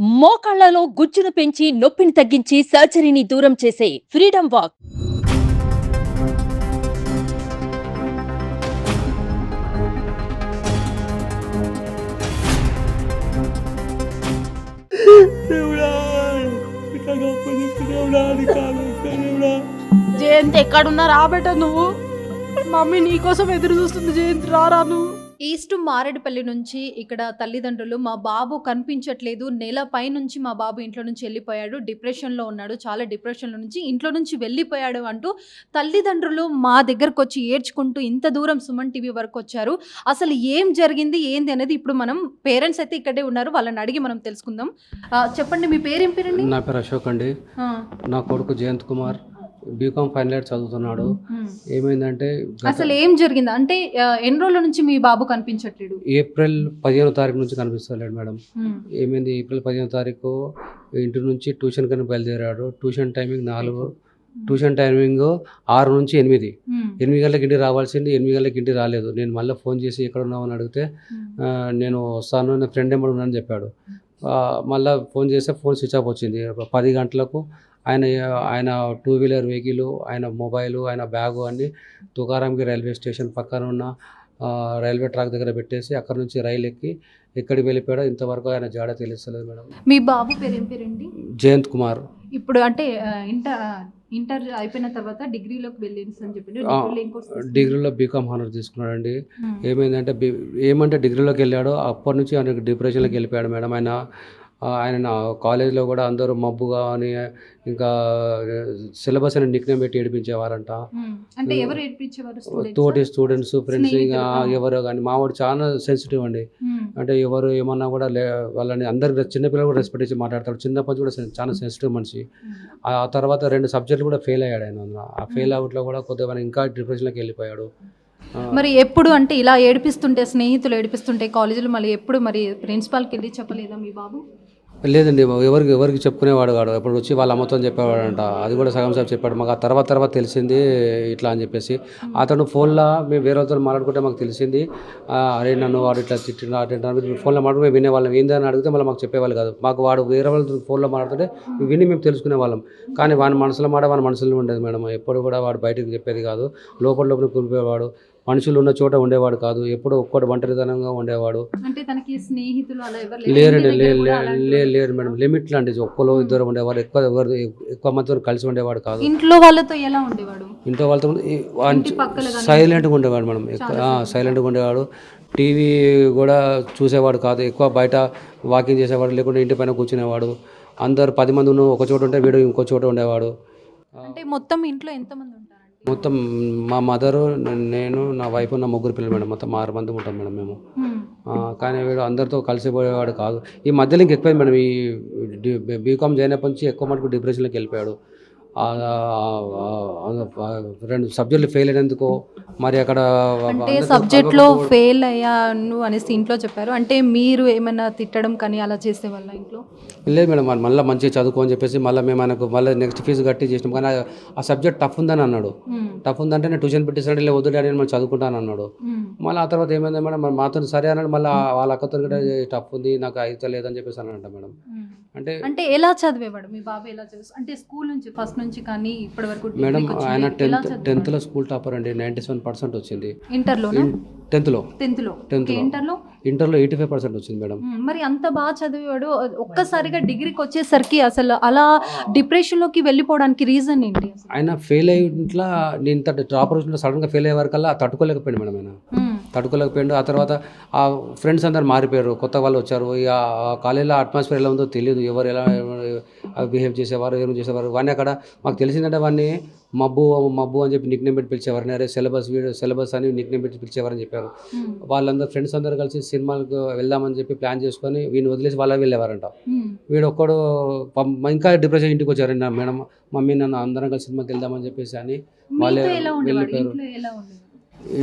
మోకాళ్లలో గుజ్జును పెంచి నొప్పిని తగ్గించి సర్జరీని దూరం చేసే ఫ్రీడమ్ వాక్. జయంత్ ఎక్కడున్నా రాబెట్ట నువ్వు. మమ్మీ నీకోసం ఎదురు చూస్తుంది. జయంత్ రారా నువ్వు. ఈస్ట్ మారేడుపల్లి నుంచి ఇక్కడ తల్లిదండ్రులు మా బాబు కనిపించట్లేదు, నెల పై నుంచి మా బాబు ఇంట్లో నుంచి వెళ్ళిపోయాడు, డిప్రెషన్లో ఉన్నాడు, చాలా డిప్రెషన్లో నుంచి ఇంట్లో నుంచి వెళ్ళిపోయాడు అంటూ తల్లిదండ్రులు మా దగ్గరకు వచ్చి ఏడ్చుకుంటూ ఇంత దూరం సుమన్ టీవీ వరకు వచ్చారు. అసలు ఏం జరిగింది ఏంది అనేది ఇప్పుడు మనం పేరెంట్స్ అయితే ఇక్కడే ఉన్నారు, వాళ్ళని అడిగి మనం తెలుసుకుందాం. చెప్పండి, మీ పేరేం పేరండి? నా పేరు అశోక్ అండి. నా కొడుకు Jayanth Kumar BCom final year చదువుతున్నాడు. ఏమైందంటే అసలు ఏం జరిగింది అంటే ఎన్ని రోజుల నుంచి మీ బాబు కనిపించట్లేడు? ఏప్రిల్ 15వ తారీఖు నుంచి కనిపిస్తలేడు మేడం. ఏమైంది, ఏప్రిల్ 15వ తారీఖు ఇంటి నుంచి ట్యూషన్ కని బయలుదేరాడు. ట్యూషన్ టైమింగ్ 4, ట్యూషన్ టైమింగ్ 6 నుంచి 8. 8 గంటలకు ఇంటికి రావాల్సింది, 8 గంటలకు ఇంటికి రాలేదు. నేను మళ్ళీ ఫోన్ చేసి ఎక్కడ ఉన్నావు అని అడిగితే నేను వస్తాను, నా ఫ్రెండ్ ఏమన్నా ఉన్నానని చెప్పాడు. మళ్ళీ ఫోన్ చేస్తే ఫోన్ స్విచ్ ఆఫ్ వచ్చింది. 10 గంటలకు ఆయన 2 వీలర్ వెహికల్, ఆయన మొబైలు, ఆయన బ్యాగు అన్నీ తుకారాంకి రైల్వే స్టేషన్ పక్కన ఉన్న రైల్వే ట్రాక్ దగ్గర పెట్టేసి అక్కడ నుంచి రైలు ఎక్కి ఎక్కడికి వెళ్ళిపోయాడో ఇంతవరకు ఆయన జాడ తెలుస్తలేదు మేడం. మీ బాబు పేరు ఏం పేరండి? జయంత్ కుమార్. ఇప్పుడు అంటే ఇంటర్ అయిపోయిన తర్వాత డిగ్రీలోకి వెళ్ళింది అని చెప్పి డిగ్రీలో బీకామ్ హానర్ తీసుకున్నాడండి. ఏమైందంటే ఏమంటే డిగ్రీలోకి వెళ్ళాడు, అప్పటి నుంచి ఆయన డిప్రెషన్లోకి వెళ్ళిపోయాడు మేడం. ఆయన కాలేజీలో కూడా అందరూ మబ్బుగా అని ఇంకా సిలబస్ అని నిక్నేమ్ పెట్టి ఏడిపించేవారంట. అంటే ఎవరు ఏడిపించేవారు? తోటి స్టూడెంట్స్, ఫ్రెండ్స్, ఇంకా ఎవరో కానీ. మావాడు చాలా సెన్సిటివ్ అండి. అంటే ఎవరు ఏమన్నా కూడా వాళ్ళని అందరు చిన్నపిల్లలు కూడా రెస్పెక్ట్ ఇచ్చి మాట్లాడతాడు. చిన్నప్పటి కూడా చాలా సెన్సిటివ్ మనిషి. ఆ తర్వాత 2 సబ్జెక్టులు కూడా ఫెయిల్ అయ్యాడు ఆయన. ఆ ఫెయిల్ అవుట్లో కూడా కొద్దిగా ఇంకా డిప్రెషన్లోకి వెళ్ళిపోయాడు. మరి ఎప్పుడు అంటే ఇలా ఏడిపిస్తుంటే, స్నేహితులు ఏడిపిస్తుంటే కాలేజీలో మళ్ళీ ఎప్పుడు మరి ప్రిన్సిపాల్కి వెళ్ళి చెప్పలేదా మీ బాబు? లేదండి, ఎవరికి చెప్పుకునేవాడు కాడు. ఎప్పుడు వచ్చి వాళ్ళ అమ్మతో చెప్పేవాడంట. అది కూడా సగం సేపు చెప్పాడు మాకు. ఆ తర్వాత తెలిసింది ఇట్లా అని చెప్పేసి. అతను ఫోన్లో మేము వేరే వాళ్ళతో మాట్లాడుకుంటే మాకు తెలిసింది. అరే నన్ను వాడు ఇట్లా తిట్టినా అట్లా ఫోన్లో మాట్లాడుకుని వినేవాళ్ళం. ఏందని అడిగితే మళ్ళీ మాకు చెప్పేవాళ్ళు కాదు. మాకు వాడు వేరే వాళ్ళతో ఫోన్లో మాట్లాడుతుంటే విని మేము తెలుసుకునేవాళ్ళం. కానీ వాడి మనసులో వాడి మనసులో ఉండేది మేడం. ఎప్పుడు కూడా వాడు బయటకు చెప్పేది కాదు. లోపల కురిపేవాడు. మనుషులు ఉన్న చోట ఉండేవాడు కాదు. ఎప్పుడు ఒక్కడు ఒంటరితనంగా ఉండేవాడు. అంటే తనకి స్నేహితులు అలా ఎవరు లేరండి? లేరు మేడం. లిమిట్ లాంటి ఒక్కరు ఇద్దరు ఉండేవారు. ఎక్కువ మందితో కలిసి ఉండేవాడు కాదు. ఇంట్లో వాళ్ళతో ఎలా ఉండేవాడు? ఇంట్లో వాళ్ళతో సైలెంట్గా ఉండేవాడు మేడం. సైలెంట్గా ఉండేవాడు. టీవీ కూడా చూసేవాడు కాదు. ఎక్కువ బయట వాకింగ్ చేసేవాడు, లేకుంటే ఇంటి పైన కూర్చునేవాడు. అందరు 10 మంది ఒక చోట ఉంటే వీడు ఇంకో చోట ఉండేవాడు. అంటే మొత్తం ఇంట్లో ఎంతమంది ఉంటారు? మొత్తం మా మదరు, నేను, నా వైఫ్, నా 3 పిల్లలు మేడం. మొత్తం 6 మంది ఉంటాం మేడం మేము. కానీ వీడు అందరితో కలిసిపోయేవాడు కాదు. ఈ మధ్యలో ఇంక ఎక్కువైంది మేడం. ఈ బీకామ్ చేయనప్పటి నుంచి ఎక్కువ మటుకు డిప్రెషన్లోకి వెళ్ళిపోయాడు. 2 సబ్జెక్టులు ఫెయిల్ అయినందుకు మరి అక్కడ అంటే సబ్జెక్ట్లో ఫెయిల్ అయ్యాను అనేసి ఇంట్లో చెప్పారు. అంటే మీరు ఏమైనా తిట్టడం కానీ అలా చేసే వాళ్ళ ఇంట్లో? లేదు మేడం, మళ్ళీ మంచిగా చదువుకో అని చెప్పేసి మళ్ళీ మనకు మళ్ళీ నెక్స్ట్ ఫీజు కట్టి చేసినాం. కానీ ఆ సబ్జెక్ట్ టఫ్ ఉందని అన్నాడు. టఫ్ ఉందంటే నేను ట్యూషన్ పెట్టేసాడు. ఇలా వద్దు డాడీ నేను చదువుకుంటాను అన్నాడు. మళ్ళీ ఆ తర్వాత ఏమైంది మేడం, మాతో సరే అన్నాడు. మళ్ళీ వాళ్ళ అక్కతో కూడా టఫ్ ఉంది, నాకు అయితే లేదని చెప్పేసి అన్నాడంట మేడం. అంటే ఎలా చదివేవాడు మీ బాబు? ఎలా చదువు అంటే స్కూల్ నుంచి ఫస్ట్ నుంచి కానీ ఇప్పటి వరకు? మేడం ఆయన 10th టాపర్ అండి. 97% వచ్చింది. ఇంటర్లో? 10th ఇంటర్లో 85% వచ్చింది మేడం. మరి అంత బాగా చదివాడు, ఒక్కసారిగా డిగ్రీకి వచ్చేసరికి అసలు అలా డిప్రెషన్లోకి వెళ్ళిపోవడానికి రీజన్ ఏంటి? ఆయన ఫెయిల్ అయ్యి ఇంట్లో నేను టాపర్ సడన్గా ఫెయిల్ అయ్యే వరకల్లా తట్టుకోలేకపోయాడు మేడం. ఆయన తట్టుకోలేకపోయాడు. ఆ తర్వాత ఆ ఫ్రెండ్స్ అందరు మారిపోయారు, కొత్త వాళ్ళు వచ్చారు. ఇక కాలేజీలో అట్మాస్ఫియర్ ఎలా ఉందో తెలియదు. ఎవరు ఎలా బిహేవ్ చేసేవారు, ఏం చేసేవారు. వాడిని అక్కడ మాకు తెలిసిందంటే వాడిని మబ్బు అని చెప్పి నిక్నేమ్ పెట్టి పిలిచేవారు. అరే సిలబస్ అని నిక్నేమ్ పెట్టి పిలిచేవారని చెప్పారు. వాళ్ళందరూ ఫ్రెండ్స్ అందరూ కలిసి సినిమాలకు వెళ్దామని చెప్పి ప్లాన్ చేసుకొని వీడిని వదిలేసి వాళ్ళ వెళ్ళేవారంట. వీడు ఒక్కడు ఇంకా డిప్రెషన్ ఇంటికి వచ్చారు. మేడం మమ్మీ నన్ను అందరం కలిసి సినిమాకి వెళ్దామని చెప్పేసి అని వాళ్ళే వెళ్ళిపోయారు.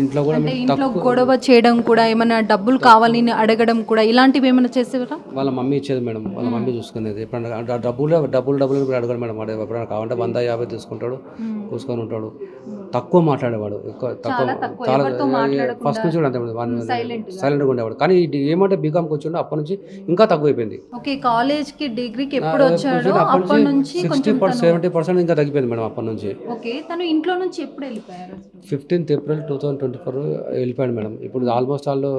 ఇంట్లో కూడా అంటే మేము ఇంట్లో తక్కువ గొడవ చేయడం కూడా, ఏమైనా డబ్బులు కావాలని అడగడం కూడా, ఇలాంటివి ఏమైనా చేసేవారా? వాళ్ళ మమ్మీ ఇచ్చేది మేడం, వాళ్ళ మమ్మీ చూసుకునేది. ఎప్పుడన్నా అంటే ఆ డబ్బులు కూడా అడగడు మేడం. వాడు ఎప్పుడైనా కావాలంటే 100-50 తీసుకుంటాడు, కూసుకొని ఉంటాడు. తక్కువ మాట్లాడేవాడు, ఎక్కువ చాలా తక్కువ, తక్కువ, ఎవరితో మాట్లాడకుండా ఫస్ట్ నుంచి కూడా అంతే silent గా. సైలెంట్గా ఉండేవాడు. కానీ ఇది ఏమంటే బీకామ్కి వచ్చిండో అప్పటి నుంచి ఇంకా తక్కువైపోయింది. ఓకే, కాలేజ్కి డిగ్రీకి ఎప్పుడు వచ్చాడో అప్పటి నుంచి కొంచెం 70% ఇంకా తగ్గిపోయింది మేడం అప్పటి నుంచి. ఓకే, తను ఇంట్లో నుంచి ఎప్పుడు వెళ్ళిపోయారు అసలు? 15th April 2024 వెళ్ళిపోయాడు మేడం. ఇప్పుడు ఆల్మోస్ట్ వాళ్ళు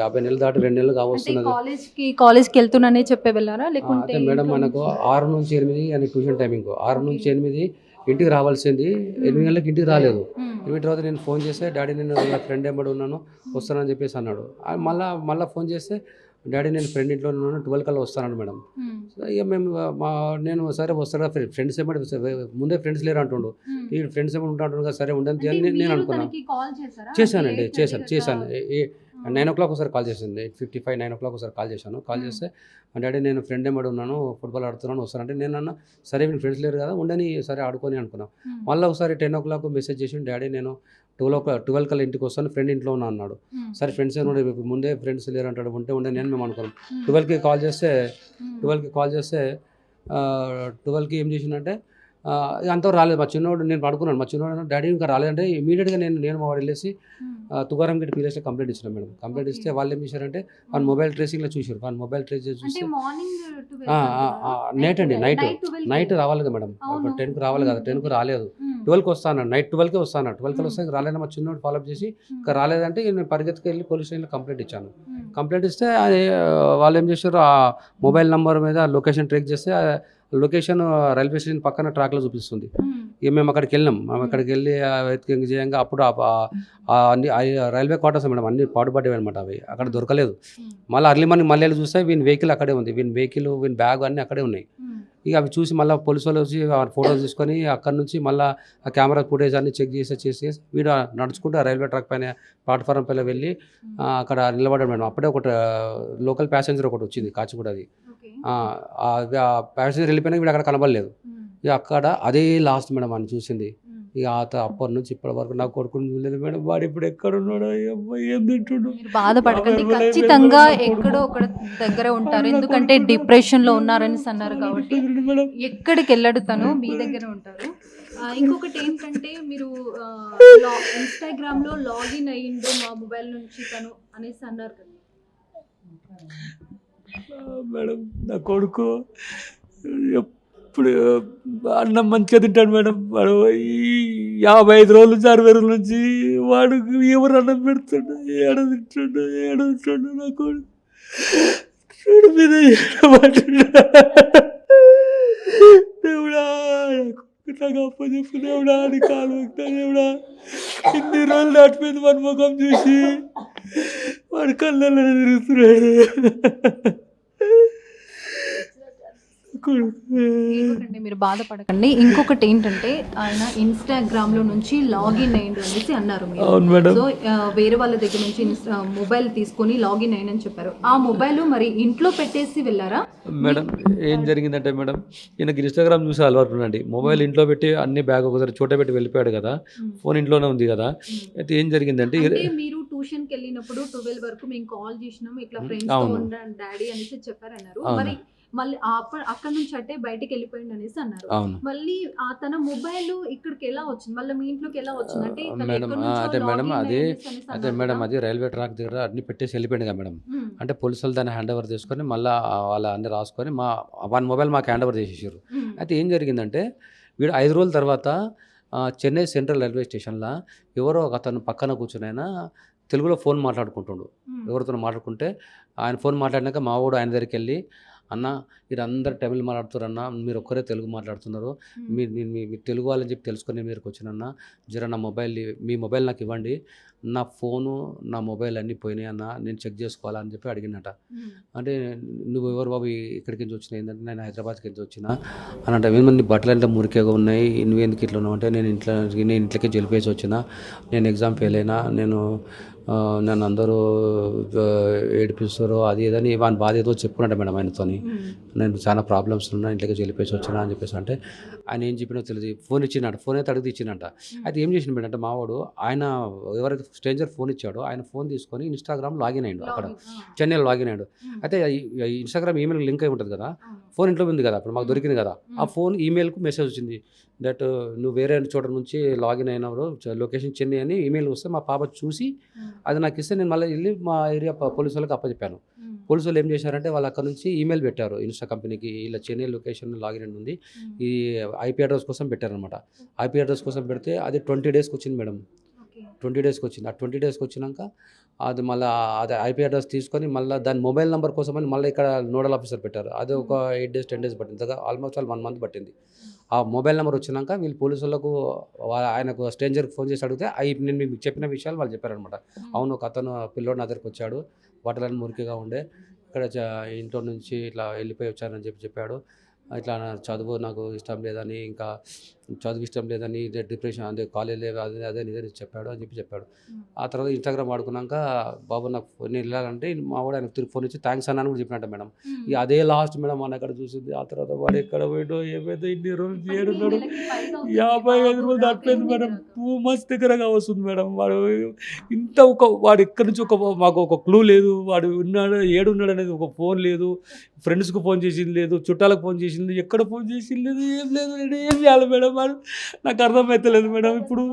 50 నెలలు దాటి 2 నెలలు అంటే కావస్తున్నది. కాలేజ్కి వెళ్తున్నానే చెప్పే వెళ్ళారా, లేకుంటే అయితే మేడం మనకు 6 నుంచి 8 అని ట్యూషన్ టైమింగ్. 6 నుంచి 8 ఇంటికి రావాల్సింది, 8 గంటలకు ఇంటికి రాలేదు. 8 తర్వాత నేను ఫోన్ చేస్తే డాడీ నేను నా ఫ్రెండ్ ఎంబడి ఉన్నాను వస్తానని చెప్పేసి అన్నాడు. మళ్ళీ ఫోన్ చేస్తే డాడీ నేను ఫ్రెండ్ ఇంట్లో ఉన్నాను 12 కల్లా వస్తాను మేడం. ఇక మేము నేను సరే వస్తారా ఫ్రెండ్స్ ఏమంటే ముందే ఫ్రెండ్స్ లేరు అంటుండు. ఈ ఫ్రెండ్స్ ఏమైనా ఉంటాడు కదా, సరే ఉండని నేను అనుకున్నాను. చేశానండి, చేశాను 9 o'clock ఒకసారి కాల్ చేసింది, 8:55 9 o'clock ఒకసారి కాల్ చేశాను. కాల్ చేస్తే డాడీ నేను ఫ్రెండ్ ఏమడి ఉన్నాను, ఫుట్బాల్ ఆడుతున్నాను వస్తానంటే నేను అన్న సరే వీళ్ళు ఫ్రెండ్స్ లేరు కదా ఉండని, సరే ఆడుకొని అనుకున్నాం. మళ్ళీ ఒకసారి 10 o'clock మెసేజ్ చేసి డాడీ నేను 12 కల్లా ఇంటికి వస్తాను, ఫ్రెండ్ ఇంట్లో ఉన్నా అన్నాడు. సరే ఫ్రెండ్స్ ఏమన్నా ముందే ఫ్రెండ్స్ లేరు అంటాడు, ఉండే నేను మేము అనుకున్నాం. 12కి కాల్ చేస్తే 12కి ఏం చేసిందంటే అంతవరకు రాలేదు. మా చిన్నోడు నేను పడుకున్నాను, మా చిన్నోడు డాడీ ఇంకా రాలేదంటే ఇమీడియట్గా నేను వాడు వెళ్ళేసి తుగారం గేట్ పీరియడ్స్లో కంప్లైంట్ ఇచ్చినాం మేడం. కంప్లైంట్ ఇస్తే వాళ్ళు ఏం చేశారంటే వాళ్ళ మొబైల్ ట్రేసింగ్లో చూసారు. వాళ్ళ మొబైల్ ట్రేస్ చేసి చూస్తే నైట్ రావాలి కదా మేడం, 10కి రావాలి కదా, 10కి రాలేదు. 12కి వస్తాను, నైట్ 12కి వస్తాను. 12కి వస్తే రాలేదని మా చిన్నోడు ఫాలోఅప్ చేసి ఇంకా రాలేదంటే నేను పరిగెత్తుకు వెళ్ళి పోలీస్ స్టేషన్లో కంప్లైంట్ ఇచ్చాను. కంప్లైంట్ ఇస్తే వాళ్ళు ఏం చేశారు, ఆ మొబైల్ నెంబర్ మీద లొకేషన్ ట్రేక్ చేస్తే లొకేషన్ రైల్వే స్టేషన్ పక్కన ట్రాక్లో చూపిస్తుంది. ఇక మేము అక్కడికి వెళ్ళినాం. అక్కడికి వెళ్ళి వెతికింగ్ చేయంగా అప్పుడు అన్ని రైల్వే క్వార్టర్స్ మేడం అన్ని పాటుపడ్డాయి అనమాట. అవి అక్కడ దొరకలేదు. మళ్ళీ అర్లీ మార్నింగ్ మళ్ళీ వెళ్ళి చూస్తే వీని వెహికల్ అక్కడే ఉంది, వీని బ్యాగ్ అన్నీ అక్కడే ఉన్నాయి. ఇక అవి చూసి మళ్ళీ పోలీసు వాళ్ళు వచ్చి ఫోటోస్ తీసుకొని అక్కడ నుంచి మళ్ళీ ఆ కెమెరా ఫుటేజ్ అన్ని చెక్ చేసి వీడు నడుచుకుంటూ ఆ రైల్వే ట్రాక్ పైన ప్లాట్ఫారం పైన వెళ్ళి అక్కడ నిలబడ్డాడు మేడం. అప్పుడే ఒకటి లోకల్ ప్యాసింజర్ ఒకటి వచ్చింది కాచిగూడ. అది ప్యాసింజర్ వెళ్ళిపోయినా వీడు అక్కడ కనబడలేదు. ఇక అక్కడ అదే లాస్ట్ మేడం అని చూసింది. ఇక అప్పటి నుంచి ఇప్పటి వరకు నా కొడుకుని చూడలేదు మేడం. వాడు ఇప్పుడు ఎక్కడ ఉన్నాడో ఏం తింటున్నాడు. బాధపడకండి, ఖచ్చితంగా ఎక్కడో ఒక దగ్గర ఉంటారు. ఎందుకంటే డిప్రెషన్ లో ఉన్నారని అన్నారు కాబట్టి ఎక్కడికి వెళ్ళడు, తను మీ దగ్గర ఉంటారు. ఇంకొకటి ఏంటంటే మీరు ఇన్స్టాగ్రామ్ లో లాగిన్ అయ్యిండు మా మొబైల్ నుంచి తను అనేసి అన్నారు కదా మేడం. నా కొడుకు ఎప్పుడు అన్నం మంచిగా తింటాడు మేడం. వాడు 55 రోజుల నుంచి 60 రోజుల నుంచి వాడు ఎవరు అన్నం పెడుతుండే, ఏడ తింటాడు నా కొడుకు మీద దేవుడా, నాకు అప్ప చెప్పు దేవుడా, అని కాలు వెళ్తా దేవుడా. ఇన్ని రోజులు దాటిపోయింది వాడి ముఖం చూసి, వాడి కళ్ళల్లో తిరుగుతున్నాడు. మీరు బాధపడకండి. ఇంకొకటి ఏంటంటే ఆయన ఇన్స్టాగ్రామ్ లో నుంచి లాగిన్ అయ్యిండు అనేసి అన్నారు మీరు. సో వేరే వాళ్ళ దగ్గర నుంచి మొబైల్ తీసుకొని లాగిన్ అయ్యిందని చెప్పారు. ఆ మొబైల్ మరి ఇంట్లో పెట్టేసి వెళ్ళారా మేడం? ఏం జరిగిందంటే మేడం, ఈయనకి ఇన్స్టాగ్రామ్ చూసి అలవాటు ఉండండి. మొబైల్ ఇంట్లో పెట్టి అన్ని బ్యాగ్ ఒకసారి చోట పెట్టి వెళ్ళిపోయాడు కదా, ఫోన్ ఇంట్లోనే ఉంది కదా. అయితే ఏం జరిగిందంటే మీరు ట్యూషన్కి వెళ్ళినప్పుడు 12 వరకు మేము కాల్ చేసినాం, ఇట్లా ఫ్రెండ్స్ డాడీ అనేసి చెప్పారన్నారు. మరి మళ్ళీ అక్కడ నుంచి అంటే బయటకి వెళ్ళిపోయింది అనేసి అన్నారు. మళ్ళీ తన మొబైల్ ఇక్కడికి ఎలా వచ్చింది, మళ్ళీ మీ ఇంట్లోకి ఎలా వచ్చింది? అంటే మేడం అది రైల్వే ట్రాక్ దగ్గర అన్ని పెట్టేసి వెళ్ళిపోయింది కదా మేడం. అంటే పోలీసులు దాన్ని హ్యాండ్ ఓవర్ చేసుకొని మళ్ళీ వాళ్ళ అన్ని రాసుకొని వన్ మొబైల్ మాకు హ్యాండ్ ఓవర్ చేసేసారు. అయితే ఏం జరిగిందంటే వీడు 5 రోజుల తర్వాత చెన్నై సెంట్రల్ రైల్వే స్టేషన్లో ఎవరో అతను పక్కన కూర్చుని ఆయన తెలుగులో ఫోన్ మాట్లాడుకుంటుండు. ఎవరితో మాట్లాడుకుంటే ఆయన ఫోన్ మాట్లాడినాక మా వాడు ఆయన దగ్గరికి వెళ్ళి, అన్న మీరు అందరు తమిళ్ మాట్లాడుతున్నారు అన్న, మీరు ఒక్కరే తెలుగు మాట్లాడుతున్నారు, మీ తెలుగు వాళ్ళని చెప్పి తెలుసుకొని మీరుకి వచ్చినన్న, జర నా మొబైల్ మీ మొబైల్ నాకు ఇవ్వండి, నా ఫోను నా మొబైల్ అన్నీ పోయినాయి అన్న, నేను చెక్ చేసుకోవాలని చెప్పి అడిగినట. అంటే నువ్వు ఎవరు బాబు ఇక్కడికి నుంచి వచ్చినా? ఏంటంటే నేను హైదరాబాద్కి నుంచి వచ్చిన అని అంటే, ఏమన్నా బట్టలు అంటే మురికేగా ఉన్నాయి, నువ్వు ఎందుకు ఇట్లా ఉన్నావు అంటే, నేను ఇంట్లోకి వెళ్ళిపోయేసి వచ్చిన, నేను ఎగ్జామ్ ఫెయిల్ అయినా, నేను నన్ను అందరూ ఏడిపిస్తారు అది ఇదని వాని బాధ ఏదో చెప్పుకున్నాడు మేడం ఆయనతోని. నేను చాలా ప్రాబ్లమ్స్ ఉన్నాయి, ఇంట్లోకి వెళ్ళిపోయి వచ్చినా అని చెప్పేసి అంటే ఆయన ఏం చెప్పినో తెలియదు. ఫోన్ ఇచ్చినట్టు, ఫోన్ అయితే అడిగితే ఇచ్చినట్ట. అయితే ఏం చేసిన మేడం అంటే మావాడు ఆయన ఎవరైతే స్ట్రేంజర్ ఫోన్ ఇచ్చాడో ఆయన ఫోన్ తీసుకొని ఇన్స్టాగ్రామ్ లాగిన్ అయ్యాడు. అక్కడ చెన్నైలో లాగిన్ అయ్యాడు. అయితే ఇన్స్టాగ్రామ్ ఈమెయిల్ లింక్ అయి ఉంటుంది కదా, ఫోన్ ఇంట్లో ఉంది కదా, అప్పుడు మాకు దొరికింది కదా, ఆ ఫోన్ ఈమెయిల్కు మెసేజ్ వచ్చింది దట్ నువ్వు వేరే చోట నుంచి లాగిన్ అయినప్పుడు లొకేషన్ చెన్నై అని ఈమెయిల్ వస్తే మా పాప చూసి అది నాకు ఇస్తే నేను మళ్ళీ వెళ్ళి మా ఏరియా పోలీసు వాళ్ళకి అప్పచెప్పాను. పోలీసు వాళ్ళు ఏం చేశారంటే వాళ్ళు అక్కడ నుంచి ఈమెయిల్ పెట్టారు ఇన్స్టా కంపెనీకి, ఇలా చెన్నై లొకేషన్ లాగిన్ అని ఉంది, ఈ ఐపీ అడ్రస్ కోసం పెట్టారనమాట. ఐపీ అడ్రస్ కోసం పెడితే అది 20 డేస్కి వచ్చింది మేడం. 20 డేస్కి వచ్చింది. ఆ 20 డేస్కి వచ్చినాక అది మళ్ళీ అది ఐపీ అడ్రస్ తీసుకొని మళ్ళీ దాని మొబైల్ నెంబర్ కోసం అని మళ్ళీ ఇక్కడ నోడల్ ఆఫీసర్ పెట్టారు. అది ఒక 8 డేస్ 10 డేస్ పట్టింది, ఆల్మోస్ట్ 1 మంత్ పట్టింది. ఆ మొబైల్ నెంబర్ వచ్చినాక వీళ్ళు పోలీసు వాళ్ళకు ఆయనకు స్ట్రేంజర్కి ఫోన్ చేసి అడిగితే నేను మీకు చెప్పిన విషయాలు వాళ్ళు చెప్పారనమాట. అవును, ఒక అతను పిల్లోడు నా దగ్గరికి వచ్చాడు, బట్టలని మురికిగా ఉండే, ఇక్కడ ఇంట్లో నుంచి ఇట్లా వెళ్ళిపోయి వచ్చానని చెప్పాడు. ఇట్లా చదువు నాకు ఇష్టం లేదని, ఇంకా చదువు ఇష్టం లేదని, డిప్రెషన్ అదే కాలేజ్ లేదు అదే అదే ఇదే చెప్పాడు అని చెప్పాడు. ఆ తర్వాత ఇన్స్టాగ్రామ్ వాడుకున్నాక బాబు నాకు నేను వెళ్ళాలంటే మా వాడు ఆయనకు తిరిగి ఫోన్ ఇచ్చి థ్యాంక్స్ అన్నాను కూడా చెప్పినట్ట మేడం. ఇక అదే లాస్ట్ మేడం మన ఎక్కడ చూసింది. ఆ తర్వాత వాడు ఎక్కడ పోయాడో ఏమైతే ఇన్ని రోజులు చేయడున్నాడు, 55 రోజులు దాటిపోయింది మేడం. 2 months దగ్గరగా వస్తుంది మేడం. వాడు ఇంత వాడు ఎక్కడి నుంచి మాకు ఒక క్లూ లేదు, వాడు ఉన్నాడు ఏడున్నాడు అనేది ఒక ఫోన్ లేదు, ఫ్రెండ్స్కి ఫోన్ చేసింది లేదు, చుట్టాలకు ఫోన్ చేసింది, ఎక్కడ ఫోన్ చేసింది లేదు, ఏం లేదు. నేను ఏం చేయాలి మేడం? వాడు నాకు అర్థమవుతలేదు మేడం. ఇప్పుడు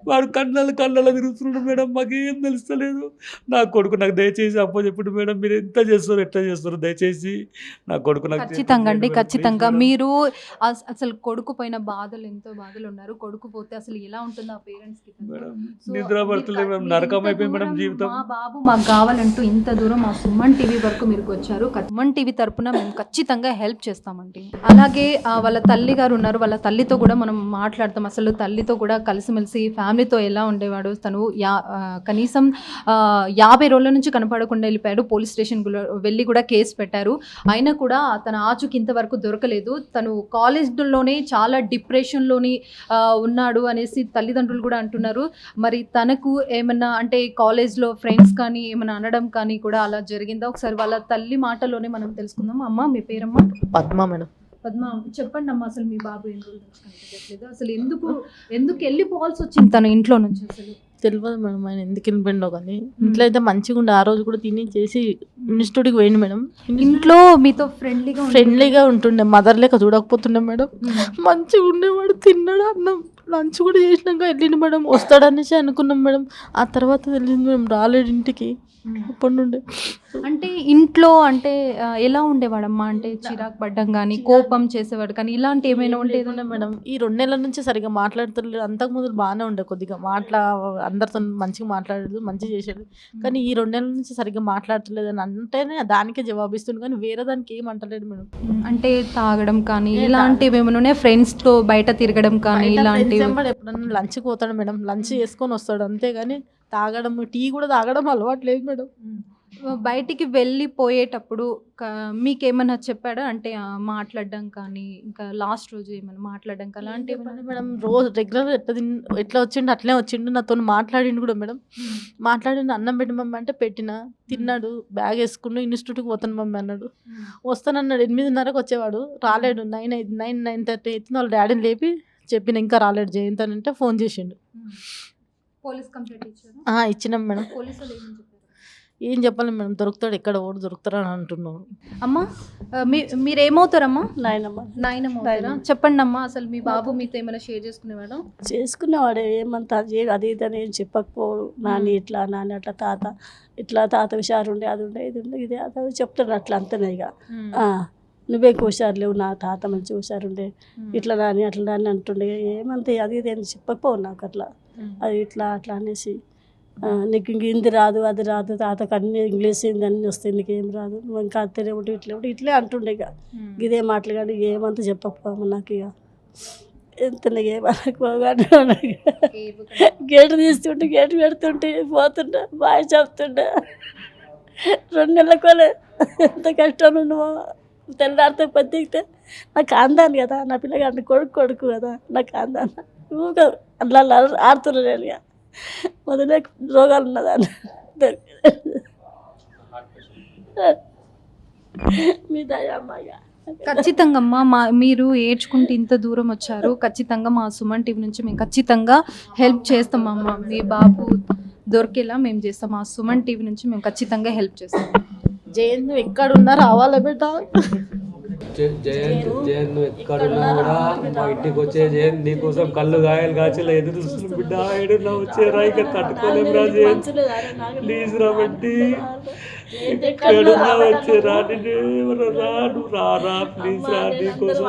వాడు కళ్ళలో తిరుగుతున్నాడు మేడం, మాకేం తెలుస్తలేదు. నా కొడుకు నాకు దయచేసి చెప్పండి మేడం, మీరు ఎట్లా చేస్తారు దయచేసి నా కొడుకు నాకు. ఖచ్చితంగా అండి, ఖచ్చితంగా. మీరు అసలు కొడుకు పైన ఎంతో బాధలు ఉన్నారు. కొడుకు పోతే అసలు ఎలా ఉంటుందో ఆ పేరెంట్స్ కి మేడం. నిద్ర పడతలేదు మేడం, నరకం అయిపోయింది మేడం జీవితం. మా బాబు మాకు కావాలంటూ ఇంత దూరం మా సుమన్ టీవీ వరకు మీరు వచ్చారు. సుమన్ టీవీ తరపున మేము ఖచ్చితంగా హెల్ప్ చేస్తామండి. అలాగే వాళ్ళ తల్లి గారు ఉన్నారు, వాళ్ళ తల్లితో కూడా మనం మాట్లాడతాం. అసలు తల్లితో కూడా కలిసిమెలిసి ఫ్యామిలీతో ఎలా ఉండేవాడు తను. కనీసం 50 రోజుల నుంచి కనపడకుండా వెళ్ళిపోయాడు. పోలీస్ స్టేషన్ వెళ్ళి కూడా కేసు పెట్టారు. అయినా కూడా తన ఆచూకి ఇంతవరకు దొరకలేదు. తను కాలేజ్లోనే చాలా డిప్రెషన్లోని ఉన్నాడు అనేసి తల్లిదండ్రులు కూడా అంటున్నారు. మరి తనకు ఏమన్నా అంటే కాలేజ్లో ఫ్రెండ్స్ కానీ ఏమైనా అనడం కానీ కూడా అలా జరిగిందా? ఒకసారి వాళ్ళ తల్లి మాటలోనే మనం తెలుసుకుందాం. అమ్మ, మీ పేరమ్మా? పద్మ మేడం. పద్మ, చెప్పండి అమ్మా, అసలు మీ బాబు ఎన్ని రోజుల నుంచి కనిపించట్లేదు? అసలు ఎందుకు వెళ్ళిపోవాల్సి వచ్చింది తన ఇంట్లో నుంచి? అసలు తెలియదు మేడం ఆయన ఎందుకు వెళ్ళిపోయిండో, కానీ ఇంట్లో అయితే మంచిగా ఉండే. ఆ రోజు కూడా తిని చేసి ఇన్స్టిట్యూట్కి పోయింది మేడం. ఇంట్లో మీతో ఫ్రెండ్లీగా ఉంటుండే, మదర్ లెక్క చూడకపోతుండే మేడం. మంచిగా ఉండేవాడు, తిన్నాడు, అన్నం లంచ్ కూడా చేసినాక వెళ్ళింది మేడం. వస్తాడనేసి అనుకున్నాం మేడం. ఆ తర్వాత వెళ్ళింది మేడం, రాలేడు ఇంటికి అప్పటి నుండే. అంటే ఇంట్లో అంటే ఎలా ఉండేవాడమ్మా? అంటే చిరాకు పడ్డం కానీ, కోపం చేసేవాడు కానీ, ఇలాంటి ఏమైనా ఉండేది మేడం? ఈ 2 నెలల నుంచి సరిగా మాట్లాడుతలేదు. అంతకు ముందు బాగానే ఉండే, కొద్దిగా అందరితో మంచిగా మాట్లాడేది, మంచిగా చేసేది. కానీ ఈ 2 నెలల నుంచి సరిగ్గా మాట్లాడతలేదు అని అంటేనే దానికే జవాబిస్తుంది, కానీ వేరే దానికి ఏం అంటలేదు మేడం. అంటే తాగడం కానీ ఇలాంటివి ఏమైనా, ఫ్రెండ్స్తో బయట తిరగడం కానీ ఇలాంటివి? ఎప్పుడన్నా లంచ్కి పోతాడు మేడం, లంచ్ చేసుకొని వస్తాడు అంతేగాని తాగడం, టీ కూడా తాగడం అలవాటు లేదు మేడం. బయటికి వెళ్ళిపోయేటప్పుడు మీకేమన్నా చెప్పాడా? అంటే మాట్లాడడం కానీ, ఇంకా లాస్ట్ రోజు ఏమైనా మాట్లాడడం కానీ అలాంటివి మేడం? రోజు రెగ్యులర్ ఎట్లా వచ్చిండు అట్లే వచ్చిండు, నాతో మాట్లాడిండు కూడా మేడం. మాట్లాడిండు, అన్నం పెట్టి మమ్మీ అంటే పెట్టిన, తిన్నాడు, బ్యాగ్ వేసుకుని ఇన్స్టిట్యూట్కి పోతాను మమ్మీ అన్నాడు. వస్తానన్నాడు. 8:30కి వచ్చేవాడు, రాలేడు. 9:30 అవుతుంది. వాళ్ళ డాడీని లేపి చెప్పిన ఇంకా రాలేడు జయంత్ అని అంటే ఫోన్ చేసిండు. పోలీస్ కంప్లైంట్ ఇచ్చారు? ఇచ్చినాం మేడం. పోలీసులు ఏం చెప్పాలి మేడం, దొరుకుతాడు, ఎక్కడ ఓడు దొరుకుతారని అంటున్నాడు. అమ్మా, మీరేమవుతారమ్మా? నాయనమ్మ. చెప్పండి అమ్మా, అసలు మీ బాబు మీతో ఏమైనా షేర్ చేసుకునేవాడు. ఏమంతా అది ఇదని ఏం చెప్పకపోడు. నాని ఇట్లా, నాని అట్లా, తాత హుషారు ఉండే, అది ఉండే, ఇది ఉండే, ఇది అది చెప్తాడు. అట్లా అంతనే ఇక నువ్వే హుషారు లేవు, నా తాత మంచి హుషారు ఉండే, ఇట్లా నాని అట్లా నాని అంటుండే. ఏమంతా అది ఇది అని చెప్పకపోవు నాకు. అట్లా అది ఇట్లా అట్లా అనేసి నీకు ఇంక హిందీ రాదు, అది రాదు, తాతకు అన్నీ ఇంగ్లీష్ హిందీ అన్నీ వస్తాయి, నీకేం రాదు, నువ్వు ఇంకా అత్తనే ఉంటే ఇట్లే అంటుండే. ఇక ఇదే మాటలు కానీ ఏమంతా చెప్పకపోము నాకు. ఇక ఎంత ఏమనకపోగానే గేటు తీస్తుంటే, గేటు పెడుతుంటే పోతుండే, బాగా చెప్తుండే. 2 నెలలకోలే ఎంత కష్టం ఉండమో. తెల్లారితే పత్తికితే నాకు అందాను కదా, నా పిల్లగాడిని కొడుకు కదా, నాకు అందాను. ఊగా అట్లా ఆడుతున్నాను నేను. మొదలే రోగాలు ఉన్నదాన్ని మీ దయ అమ్మాయిగా. ఖచ్చితంగా అమ్మా మీరు ఏడ్చుకుంటూ ఇంత దూరం వచ్చారు. ఖచ్చితంగా మా సుమన్ టీవీ నుంచి మేము ఖచ్చితంగా హెల్ప్ చేస్తామమ్మా. మీ బాబు దొరికేలా మేము చేస్తాం. మా సుమన్ టీవీ నుంచి మేము ఖచ్చితంగా హెల్ప్ చేస్తాం. జయంత్ నువ్వు ఎక్కడున్నా రావాలా బేట. జయంత్ నువ్వు ఎక్కడున్నా కూడా మా ఇంటికి వచ్చే జయంత్ నీకోసం కళ్ళు గాయాలు కాచేలా ఎదురు చూస్తున్నాం బిడ్డ. ఏడున్నా వచ్చేరా, ఇక తట్టుకోలేము రా జయంత్, ప్లీజ్ రా బట్టి ఎక్కడున్నా వచ్చేరా, నువ్వు రారా ప్లీజ్ రా, నీకోసం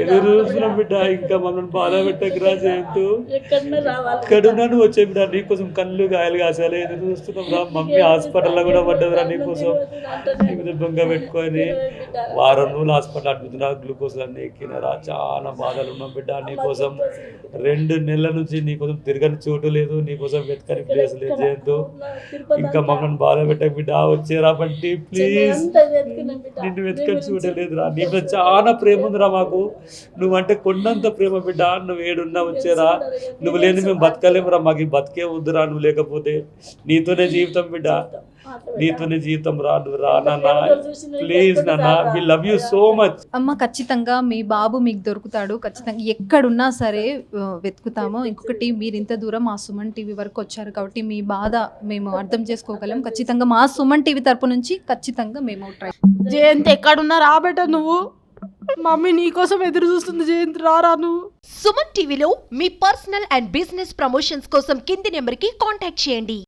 ఎదురు చూస్తున్నాం బిడ్డ. ఇంకా మమ్మల్ని బాధ పెట్టకురా జయంత్, ఎక్కడున్నా నువ్వు వచ్చే బిడ్డ, నీకోసం కళ్ళు గాయాలు కాసేలా ఎదురు చూస్తున్నాం రా. మమ్మీ హాస్పిటల్లో కూడా పడ్డదిరా నీకోసం, బొంగ పెట్టుకొని వారం రోజులు హాస్పిటల్ అడ్మిట్, గ్లూకోజ్ అన్నీ ఎక్కినారా, చాలా బాధలు ఉన్నాం బిడ్డ. నీకోసం 2 నెలల నుంచి నీకోసం తిరగని చోటు లేదు, నీకోసం వెతకని ప్లేస్ లేదు జయంతు. ఇంకా మమ్మల్ని బాధ పెట్టక బిడ్డ, వచ్చేరా బంటి ప్లీజ్. నిన్ను వెతకని చూడలేదురా, నీ మీద చాలా ప్రేమ ఉందిరా మాకు. నువ్వంటే కొండంత ప్రేమ బిడ్డ. నువ్వు ఏడున్నా వచ్చేరా, నువ్వు లేని మేము బతకలేమురా, మాకు ఈ బతికే వద్దురా నువ్వు లేకపోతే. నీతోనే జీవితం బిడ్డ, నీతోనే జీవితం రా, నువ్వు రా నాన్న ప్లీజ్ నాన్న, we love you so much. అమ్మ ఖచ్చితంగా మీ బాబు మీకు దొరుకుతాడు. ఖచ్చితంగా ఎక్కడున్నా సరే వెతుకుతాము. ఇంకొకటి మీరు ఇంత దూరం మా సుమన్ టీవీ వరకు వచ్చారు కాబట్టి మీ బాధ మేము అర్థం చేసుకోగలం. ఖచ్చితంగా మా సుమన్ టీవీ తరపు నుంచి ఖచ్చితంగా మేము ట్రై. జయంత్ ఎక్కడున్నా రాబేట నువ్వు, మమ్మీ నీకోసం ఎదురు చూస్తుంది. జయంత్ రారా నువ్వు. సుమన్ టీవీలో మీ పర్సనల్ అండ్ బిజినెస్ ప్రమోషన్స్ కోసం కింది నెంబర్కి కాంటాక్ట్ చేయండి.